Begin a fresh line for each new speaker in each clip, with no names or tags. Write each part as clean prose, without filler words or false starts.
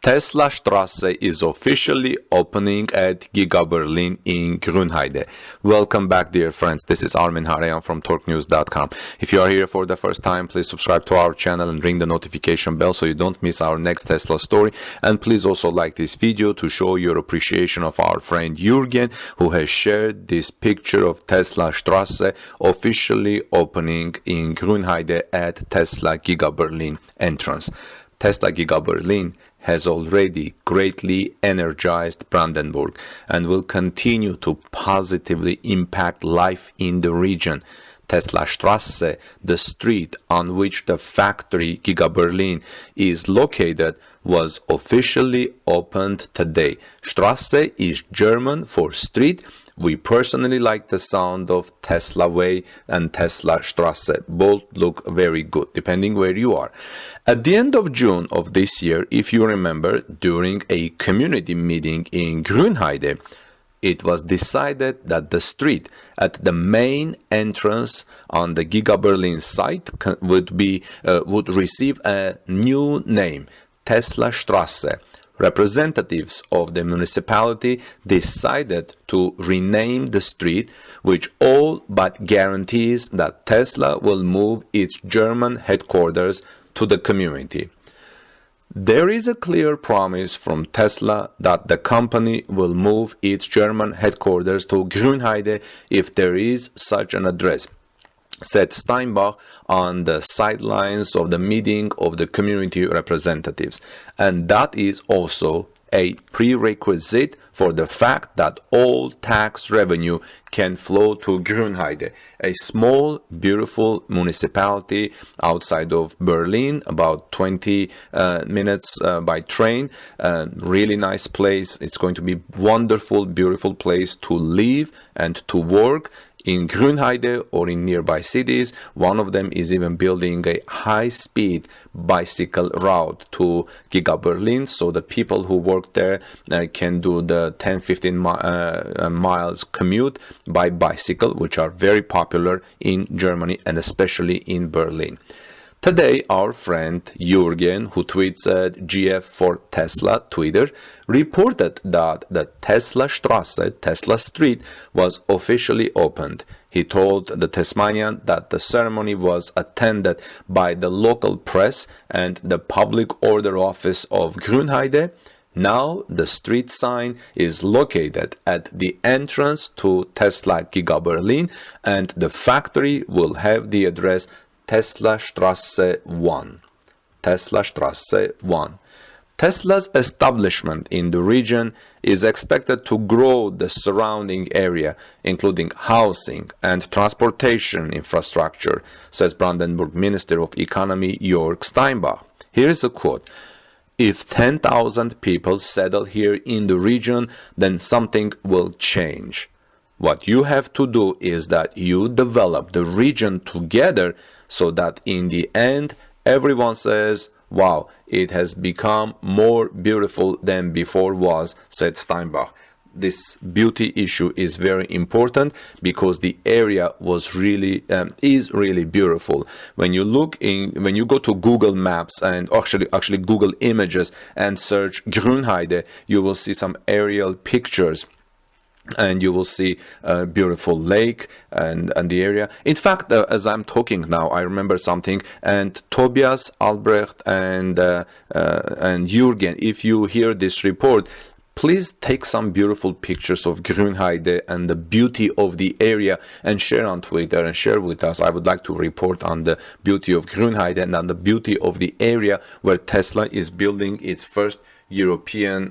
Tesla Strasse is officially opening at Giga Berlin in Grünheide. Welcome back, dear friends. This is Armin Harayan from TorqueNews.com. If you are here for the first time, please subscribe to our channel and ring the notification bell so you don't miss our next Tesla story. And please also like this video to show your appreciation of our friend Jürgen, who has shared this picture of Tesla Strasse officially opening in Grunheide at Tesla Giga Berlin entrance. Tesla Giga Berlin has already greatly energized Brandenburg and will continue to positively impact life in the region. Tesla Strasse, the street on which the factory Giga Berlin is located, was officially opened today. Strasse is German for street. We personally like the sound of Tesla Way and Tesla Strasse. Both look very good, depending where you are. At the end of June of this year, if you remember, during a community meeting in Grünheide, it was decided that the street at the main entrance on the Giga Berlin site would receive a new name, Tesla Strasse. Representatives of the municipality decided to rename the street, which all but guarantees that Tesla will move its German headquarters to the community. There is a clear promise from Tesla that the company will move its German headquarters to Grünheide if there is such an address, said Steinbach on the sidelines of the meeting of the community representatives. And that is also a prerequisite for the fact that all tax revenue can flow to Grünheide, a small, beautiful municipality outside of Berlin, about 20 minutes by train. Really nice place. It's going to be wonderful, beautiful place to live and to work in Grünheide or in nearby cities. One of them is even building a high-speed bicycle route to Giga Berlin, so the people who work there can do the 10-15 miles commute by bicycle, which are very popular in Germany and especially in Berlin. Today, our friend Jürgen, who tweets at GF for Tesla Twitter, reported that the Tesla Strasse, Tesla Street, was officially opened. He told the Tasmanian that the ceremony was attended by the local press and the Public Order Office of Grünheide. Now, the street sign is located at the entrance to Tesla Giga Berlin, and the factory will have the address Tesla Strasse 1. Tesla Strasse 1. Tesla's establishment in the region is expected to grow the surrounding area, including housing and transportation infrastructure, says Brandenburg Minister of Economy Jörg Steinbach. Here is a quote. If 10,000 people settle here in the region, then something will change. What you have to do is that you develop the region together so that in the end, everyone says, wow, it has become more beautiful than before was, said Steinbach. This beauty issue is very important because the area was really is really beautiful. When you go to Google Maps and actually Google Images and search Grünheide, you will see some aerial pictures. And you will see a beautiful lake and the area. In fact, as I'm talking now, I remember something. And Tobias, Albrecht, and Jürgen, if you hear this report, please take some beautiful pictures of Grünheide and the beauty of the area and share on Twitter and share with us. I would like to report on the beauty of Grünheide and on the beauty of the area where Tesla is building its first European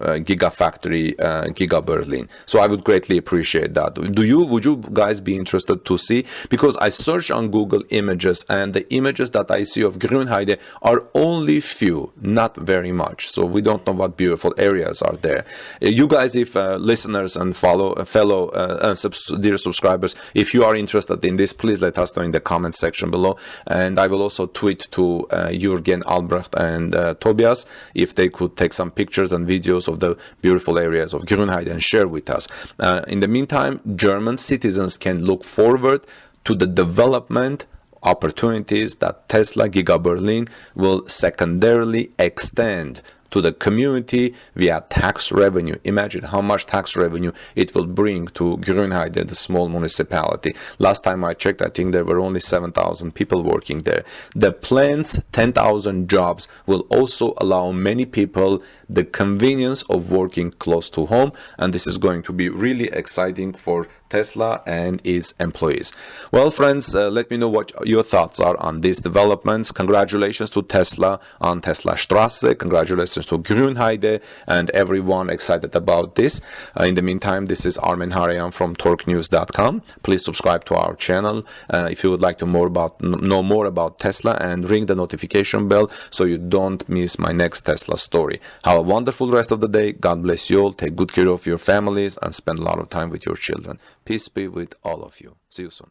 Gigafactory, Giga Berlin. So I would greatly appreciate that. Would you guys be interested to see? Because I search on Google Images and the images that I see of Grünheide are only few, not very much. So we don't know what beautiful areas are there. You guys, if listeners and fellow dear subscribers, if you are interested in this, please let us know in the comment section below. And I will also tweet to Jürgen, Albrecht, and Tobias if they could take some pictures and videos of the beautiful areas of Grünheide and share with us. In the meantime, German citizens can look forward to the development opportunities that Tesla Giga Berlin will secondarily extend to the community via tax revenue. Imagine how much tax revenue it will bring to Grünheide, the small municipality. Last time I checked, I think there were only 7,000 people working there. The plant's 10,000 jobs will also allow many people the convenience of working close to home, and this is going to be really exciting for Tesla and its employees. Well, friends, let me know what your thoughts are on these developments. Congratulations to Tesla on Tesla Strasse. Congratulations to Grunheide and everyone excited about this. In the meantime, this is Armen Harayan from torquenews.com. Please subscribe to our channel if you would like to know more about Tesla, and ring the notification bell so you don't miss my next Tesla story. Have a wonderful rest of the day. God bless you all. Take good care of your families and spend a lot of time with your children. Peace be with all of you. See you soon.